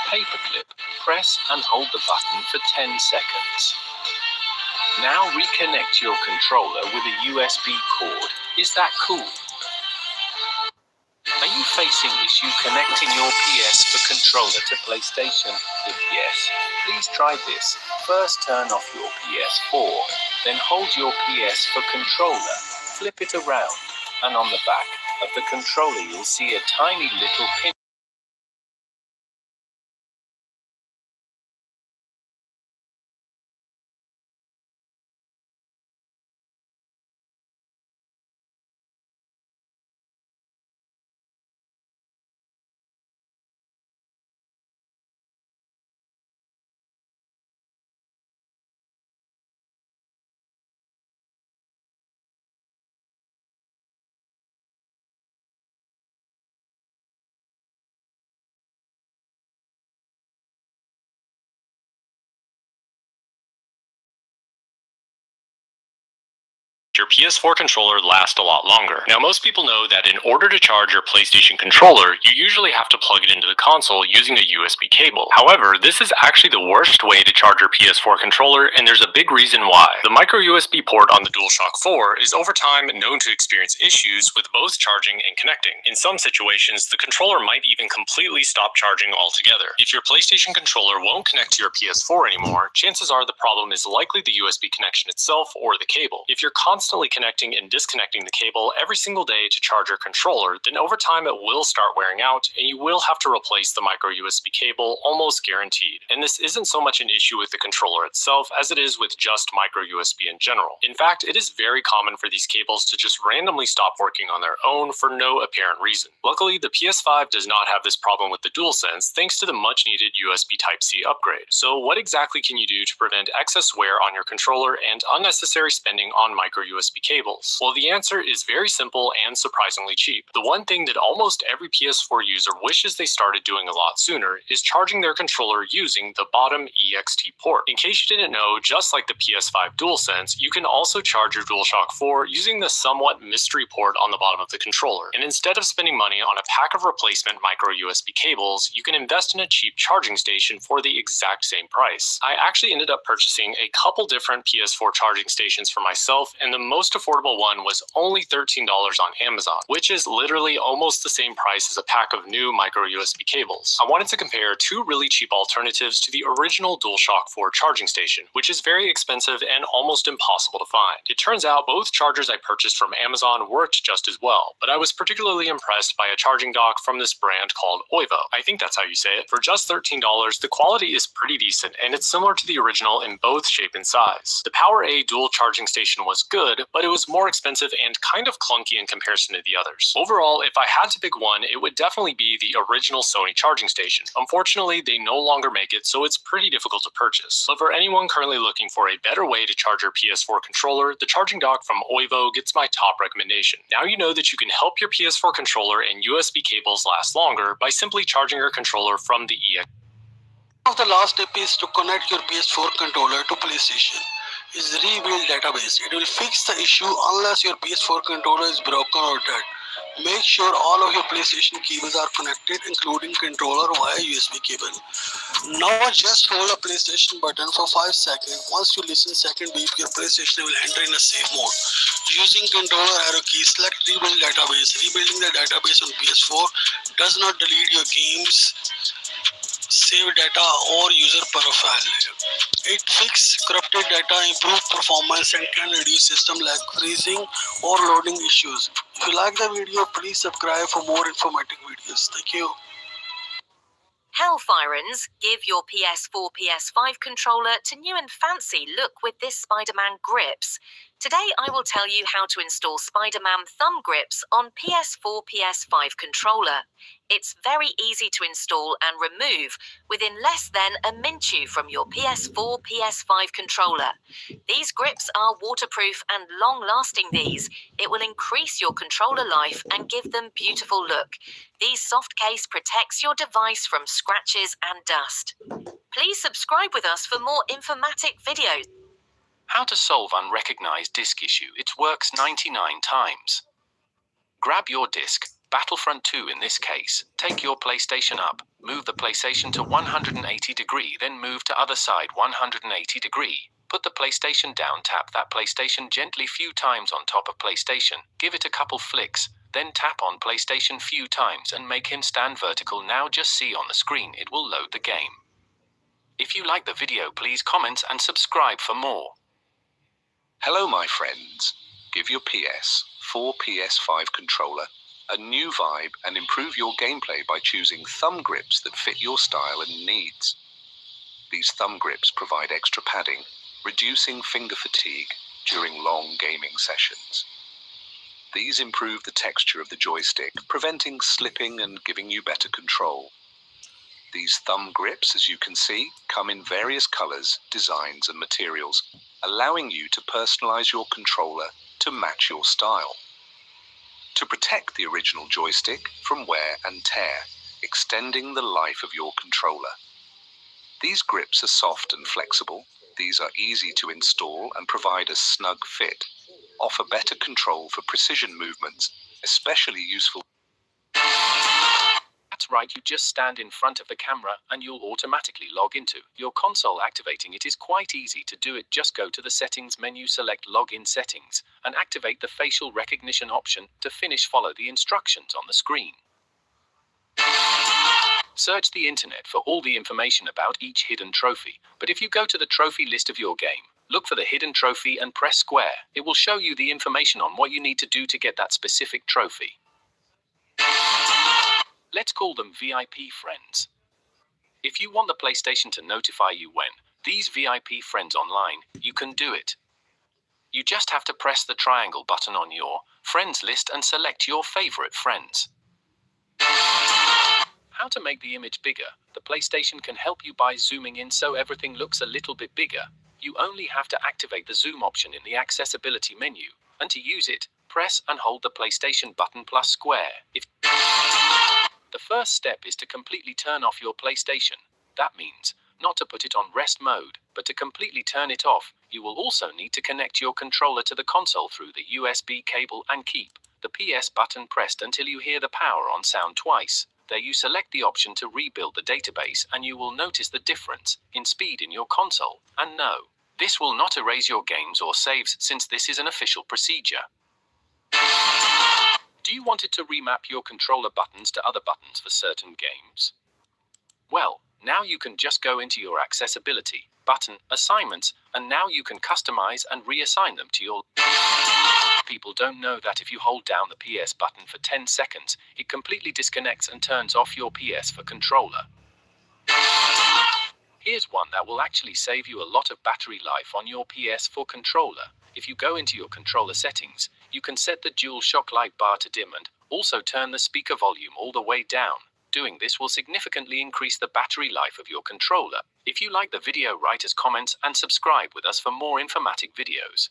paperclip, press and hold the button for 10 seconds. Now reconnect your controller with a USB cord. Is that cool? Are you facing issue connecting your PS4 controller to PlayStation? If yes, please try this. First turn off your PS4, then hold your PS4 controller, flip it around, and on the back of the controller you'll see a tiny little pin. Your PS4 controller lasts a lot longer. Now, most people know that in order to charge your PlayStation controller, you usually have to plug it into the console using a USB cable. However, this is actually the worst way to charge your PS4 controller, and there's a big reason why. The micro USB port on the DualShock 4 is over time known to experience issues with both charging and connecting. In some situations, the controller might even completely stop charging altogether. If your PlayStation controller won't connect to your PS4 anymore, chances are the problem is likely the USB connection itself or the cable. If you're constantly connecting and disconnecting the cable every single day to charge your controller, then over time it will start wearing out and you will have to replace the micro USB cable almost guaranteed. And this isn't so much an issue with the controller itself as it is with just micro USB in general. In fact, it is very common for these cables to just randomly stop working on their own for no apparent reason. Luckily, the PS5 does not have this problem with the DualSense thanks to the much needed USB Type-C upgrade. So what exactly can you do to prevent excess wear on your controller and unnecessary spending on micro USB cables? Well, the answer is very simple and surprisingly cheap. The one thing that almost every PS4 user wishes they started doing a lot sooner is charging their controller using the bottom EXT port. In case you didn't know, just like the PS5 DualSense, you can also charge your DualShock 4 using the somewhat mystery port on the bottom of the controller. And instead of spending money on a pack of replacement micro USB cables, you can invest in a cheap charging station for the exact same price. I actually ended up purchasing a couple different PS4 charging stations for myself, and the most affordable one was only $13 on Amazon, which is literally almost the same price as a pack of new micro USB cables. I wanted to compare two really cheap alternatives to the original DualShock 4 charging station, which is very expensive and almost impossible to find. It turns out both chargers I purchased from Amazon worked just as well, but I was particularly impressed by a charging dock from this brand called Oivo. I think that's how you say it. For just $13, the quality is pretty decent, and it's similar to the original in both shape and size. The PowerA dual charging station was good, but it was more expensive and kind of clunky in comparison to the others. Overall, if I had to pick one, it would definitely be the original Sony charging station. Unfortunately, they no longer make it, so it's pretty difficult to purchase. But for anyone currently looking for a better way to charge your PS4 controller, the charging dock from Oivo gets my top recommendation. Now you know that you can help your PS4 controller and USB cables last longer by simply charging your controller from the EX. One of the last step is to connect your PS4 controller to PlayStation. Is rebuild database. It will fix the issue unless your PS4 controller is broken or dead. Make sure all of your PlayStation cables are connected, including controller via USB cable. Now just hold a PlayStation button for 5 seconds. Once you listen second beep, your PlayStation will enter in a safe mode. Using controller arrow key, select rebuild database. Rebuilding the database on PS4 does not delete your games, save data or user profile. It fixes corrupted data, improves performance, and can reduce system lag, freezing, or loading issues. If you like the video, please subscribe for more informative videos. Thank you. Hellfirens, give your PS4 PS5 controller to new and fancy look with this Spider-Man grips. Today I will tell you how to install Spider-Man thumb grips on PS4 PS5 controller. It's very easy to install and remove within less than a minute from your PS4 PS5 controller. These grips are waterproof and long-lasting. It will increase your controller life and give them beautiful look. This soft case protects your device from scratches and dust. Please subscribe with us for more informative videos. How to solve unrecognized disk issue. It works 99 times. Grab your disk, Battlefront 2 in this case. Take your PlayStation up, move the PlayStation to 180 degree, then move to other side 180 degree. Put the PlayStation down, tap that PlayStation gently few times on top of PlayStation, give it a couple flicks, then tap on PlayStation few times and make him stand vertical. Now just see on the screen, it will load the game. If you like the video, please comment and subscribe for more. Hello my friends, give your PS4 PS5 controller a new vibe and improve your gameplay by choosing thumb grips that fit your style and needs. These thumb grips provide extra padding, reducing finger fatigue during long gaming sessions. These improve the texture of the joystick, preventing slipping and giving you better control. These thumb grips, as you can see, come in various colors, designs and materials, allowing you to personalize your controller to match your style. To protect the original joystick from wear and tear, extending the life of your controller. These grips are soft and flexible. These are easy to install and provide a snug fit, offer better control for precision movements, especially useful. That's right, you just stand in front of the camera and you'll automatically log into your console. Activating it is quite easy to do it. Just go to the settings menu, select login settings and activate the facial recognition option. To finish, follow the instructions on the screen. Search the internet for all the information about each hidden trophy, but if you go to the trophy list of your game, look for the hidden trophy and press square. It will show you the information on what you need to do to get that specific trophy. Let's call them VIP friends. If you want the PlayStation to notify you when these VIP friends online, you can do it. You just have to press the triangle button on your friends list and select your favorite friends. How to make the image bigger? The PlayStation can help you by zooming in so everything looks a little bit bigger. You only have to activate the zoom option in the accessibility menu, and to use it, press and hold the PlayStation button plus square. The first step is to completely turn off your PlayStation. That means not to put it on rest mode, but to completely turn it off. You will also need to connect your controller to the console through the USB cable and keep the PS button pressed until you hear the power on sound twice. There you select the option to rebuild the database and you will notice the difference in speed in your console. And no, this will not erase your games or saves since this is an official procedure. Do you want it to remap your controller buttons to other buttons for certain games? Well, now you can just go into your accessibility button, assignments, and now you can customize and reassign them to your... People don't know that if you hold down the PS button for 10 seconds, it completely disconnects and turns off your PS4 controller. Here's one that will actually save you a lot of battery life on your PS4 controller. If you go into your controller settings, you can set the dual shock light bar to dim and also turn the speaker volume all the way down. Doing this will significantly increase the battery life of your controller. If you like the video, write us comments and subscribe with us for more informative videos.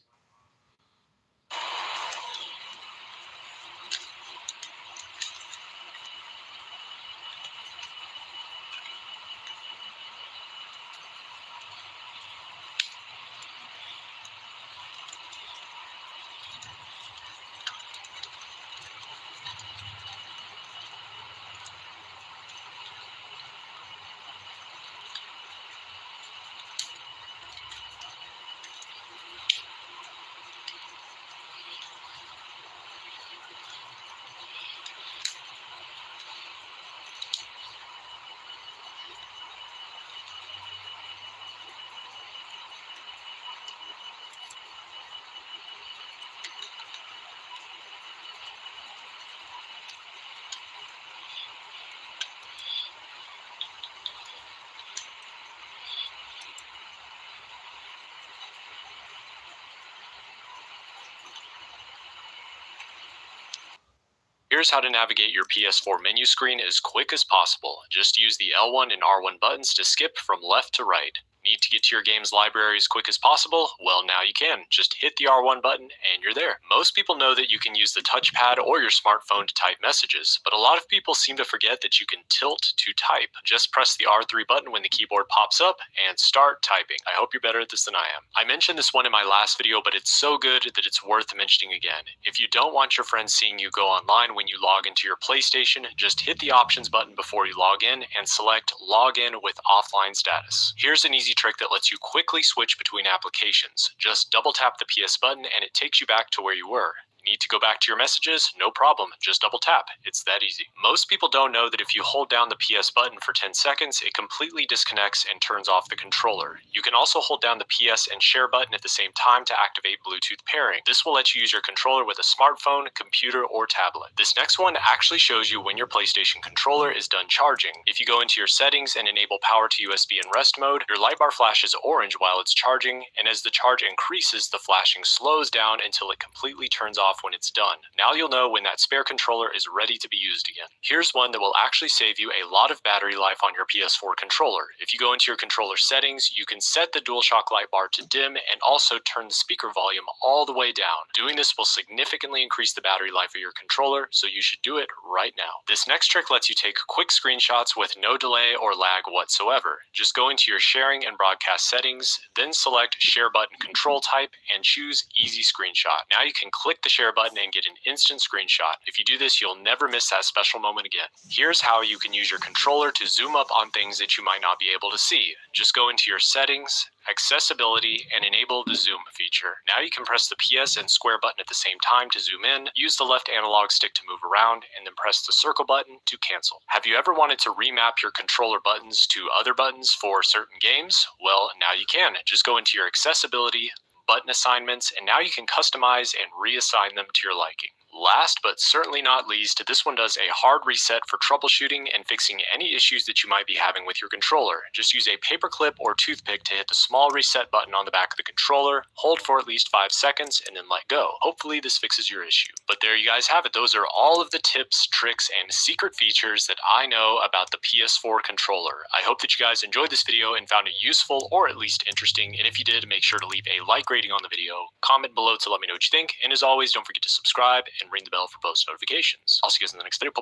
Here's how to navigate your PS4 menu screen as quick as possible. Just use the L1 and R1 buttons to skip from left to right. Need to get to your game's library as quick as possible? Well, now you can. Just hit the R1 button and you're there. Most people know that you can use the touchpad or your smartphone to type messages, but a lot of people seem to forget that you can tilt to type. Just press the R3 button when the keyboard pops up and start typing. I hope you're better at this than I am. I mentioned this one in my last video, but it's so good that it's worth mentioning again. If you don't want your friends seeing you go online when you log into your PlayStation, just hit the options button before you log in and select Login with Offline Status. Here's an easy trick that lets you quickly switch between applications. Just double tap the PS button and it takes you back to where you were. Need to go back to your messages? No problem, just double tap. It's that easy. Most people don't know that if you hold down the PS button for 10 seconds, it completely disconnects and turns off the controller. You can also hold down the PS and share button at the same time to activate Bluetooth pairing. This will let you use your controller with a smartphone, computer, or tablet. This next one actually shows you when your PlayStation controller is done charging. If you go into your settings and enable power to USB and rest mode, your light bar flashes orange while it's charging, and as the charge increases, the flashing slows down until it completely turns off when it's done. Now you'll know when that spare controller is ready to be used again. Here's one that will actually save you a lot of battery life on your PS4 controller. If you go into your controller settings, you can set the DualShock light bar to dim and also turn the speaker volume all the way down. Doing this will significantly increase the battery life of your controller, so you should do it right now. This next trick lets you take quick screenshots with no delay or lag whatsoever. Just go into your sharing and broadcast settings, then select Share Button Control Type and choose Easy Screenshot. Now you can click the share button and get an instant screenshot. If you do this, you'll never miss that special moment again. Here's how you can use your controller to zoom up on things that you might not be able to see. Just go into your settings, accessibility, and enable the zoom feature. Now you can press the PS and square button at the same time to zoom in, use the left analog stick to move around, and then press the circle button to cancel. Have you ever wanted to remap your controller buttons to other buttons for certain games? Well, now you can. Just go into your accessibility, button assignments, and now you can customize and reassign them to your liking. Last but certainly not least, this one does a hard reset for troubleshooting and fixing any issues that you might be having with your controller. Just use a paperclip or toothpick to hit the small reset button on the back of the controller, hold for at least 5 seconds, and then let go. Hopefully this fixes your issue. But there you guys have it. Those are all of the tips, tricks, and secret features that I know about the PS4 controller. I hope that you guys enjoyed this video and found it useful or at least interesting. And if you did, make sure to leave a like rating on the video, comment below to let me know what you think, and as always, don't forget to subscribe and ring the bell for post notifications. I'll see you guys in the next video.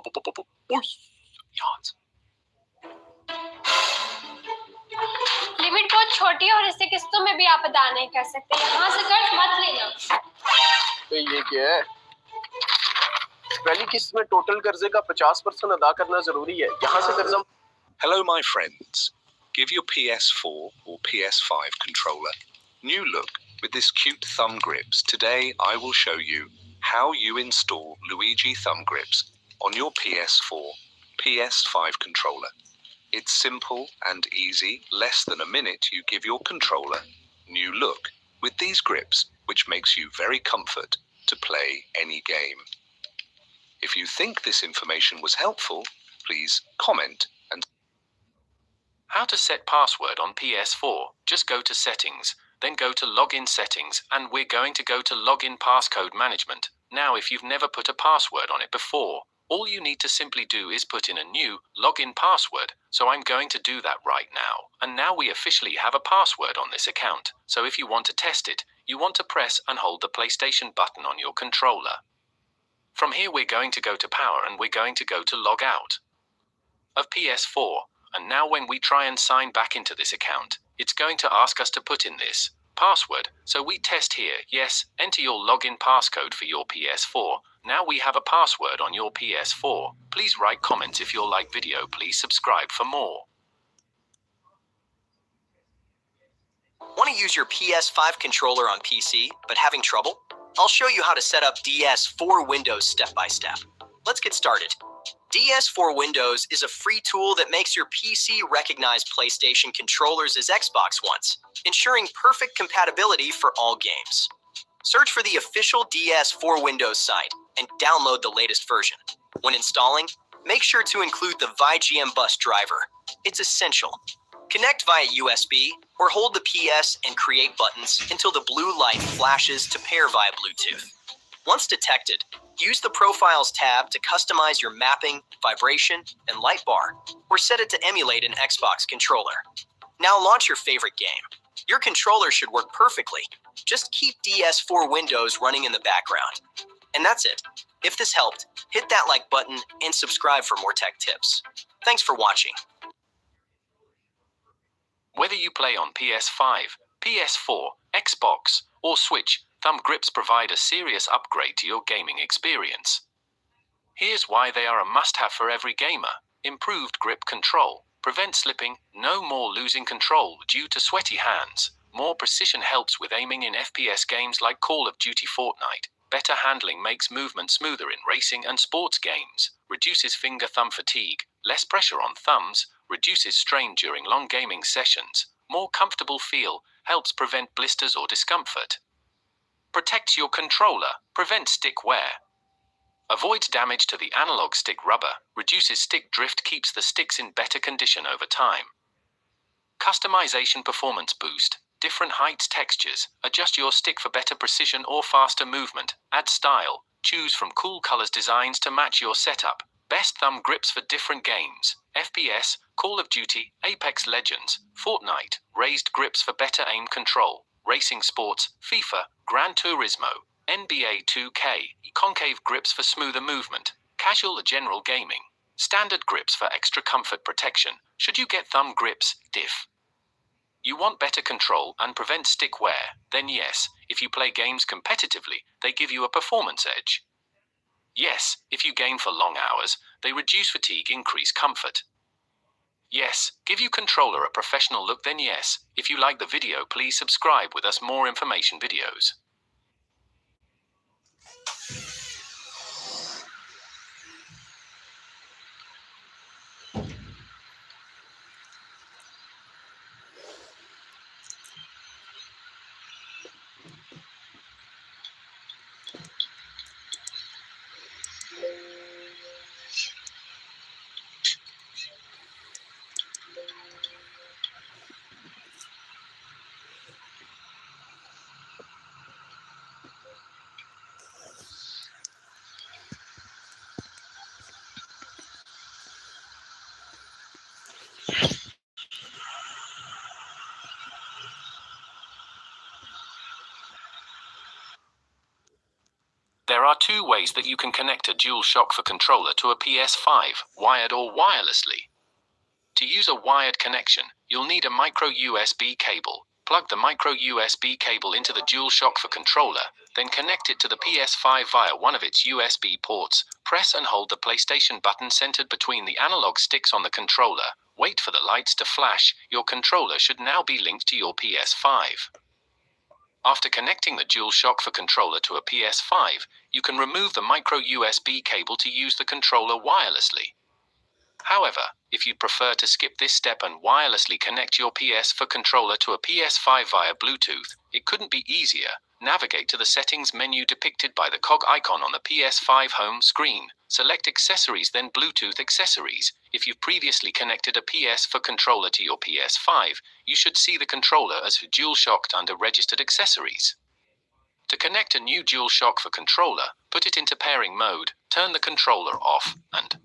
Boys. Yawns. Limit बहुत छोटी है और इससे किस्तों में भी आप अदा नहीं कर सकते। यहाँ से कर्ज मत लेना। तो ये क्या है? पहली किस्त में टोटल कर्जे का 50% अदा करना जरूरी है। यहाँ से कर्जा। Hello, my friends. Give your PS4 or PS5 controller new look with this cute thumb grips. Today, I will show you how you install Luigi thumb grips on your PS4, PS5 controller. It's simple and easy. Less than a minute, you give your controller new look with these grips, which makes you very comfort to play any game. If you think this information was helpful, please comment and How to set password on PS4. Just go to Settings, then go to Login Settings, and we're going to go to Login Passcode Management. Now, if you've never put a password on it before, all you need to simply do is put in a new login password. So I'm going to do that right now. And now we officially have a password on this account. So if you want to test it, you want to press and hold the PlayStation button on your controller. From here, we're going to go to Power and we're going to go to Log Out of PS4. And now when we try and sign back into this account, it's going to ask us to put in this password. So we test here. Yes, enter your login passcode for your PS4. Now we have a password on your PS4. Please write comments if you like video. Please subscribe for more. Want to use your PS5 controller on PC, but having trouble? I'll show you how to set up DS4 Windows step by step. Let's get started. DS4 Windows is a free tool that makes your PC recognize PlayStation controllers as Xbox ones, ensuring perfect compatibility for all games. Search for the official DS4 Windows site and download the latest version. When installing, make sure to include the VGM bus driver. It's essential. Connect via USB or hold the PS and create buttons until the blue light flashes to pair via Bluetooth. Once detected, use the Profiles tab to customize your mapping, vibration, and light bar, or set it to emulate an Xbox controller. Now launch your favorite game. Your controller should work perfectly. Just keep DS4 Windows running in the background. And that's it. If this helped, hit that like button and subscribe for more tech tips. Thanks for watching. Whether you play on PS5, PS4, Xbox, or Switch, thumb grips provide a serious upgrade to your gaming experience. Here's why they are a must-have for every gamer. Improved grip control. Prevent slipping, no more losing control due to sweaty hands. More precision helps with aiming in FPS games like Call of Duty Fortnite. Better handling makes movement smoother in racing and sports games. Reduces finger-thumb fatigue. Less pressure on thumbs. Reduces strain during long gaming sessions. More comfortable feel. Helps prevent blisters or discomfort. Protects your controller. Prevents stick wear. Avoids damage to the analog stick rubber. Reduces stick drift. Keeps the sticks in better condition over time. Customization performance boost. Different heights, textures. Adjust your stick for better precision or faster movement. Add style. Choose from cool colors, designs to match your setup. Best thumb grips for different games. FPS, Call of Duty, Apex Legends, Fortnite. Raised grips for better aim control. Racing sports, FIFA, Gran Turismo, NBA 2K. Concave grips for smoother movement. Casual or general gaming. Standard grips for extra comfort protection. Should you get thumb grips, diff. You want better control and prevent stick wear, then yes, if you play games competitively, they give you a performance edge. Yes, if you game for long hours, they reduce fatigue, increase comfort. Yes, give you controller a professional look, then yes, if you like the video, please subscribe with us more information videos. There are two ways that you can connect a DualShock 4 controller to a PS5, wired or wirelessly. To use a wired connection, you'll need a micro USB cable. Plug the micro USB cable into the DualShock 4 controller, then connect it to the PS5 via one of its USB ports. Press and hold the PlayStation button centered between the analog sticks on the controller. Wait for the lights to flash. Your controller should now be linked to your PS5. After connecting the DualShock 4 controller to a PS5, you can remove the micro USB cable to use the controller wirelessly. However, if you'd prefer to skip this step and wirelessly connect your PS4 controller to a PS5 via Bluetooth, it couldn't be easier. Navigate to the settings menu depicted by the cog icon on the PS5 home screen. Select Accessories, then Bluetooth Accessories. If you've previously connected a PS4 controller to your PS5, you should see the controller as DualShocked under Registered Accessories. To connect a new DualShock 4 controller, put it into pairing mode, turn the controller off, and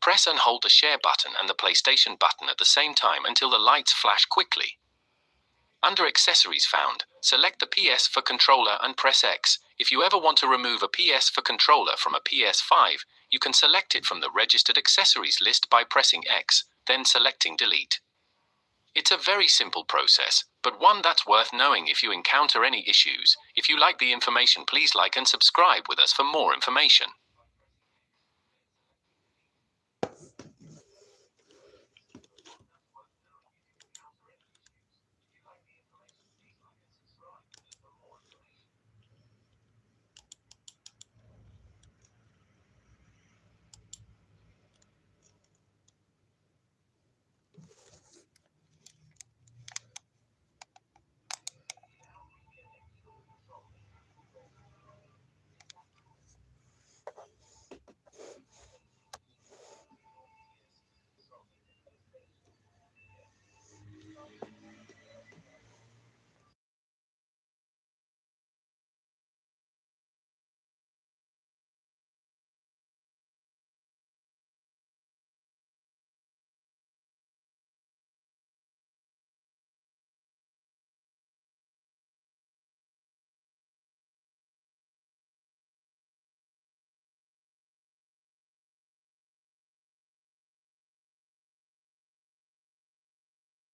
press and hold the share button and the PlayStation button at the same time until the lights flash quickly. Under Accessories found, select the PS4 controller and press X. If you ever want to remove a PS4 controller from a PS5, you can select it from the Registered Accessories list by pressing X, then selecting Delete. It's a very simple process, but one that's worth knowing if you encounter any issues. If you like the information, please like and subscribe with us for more information.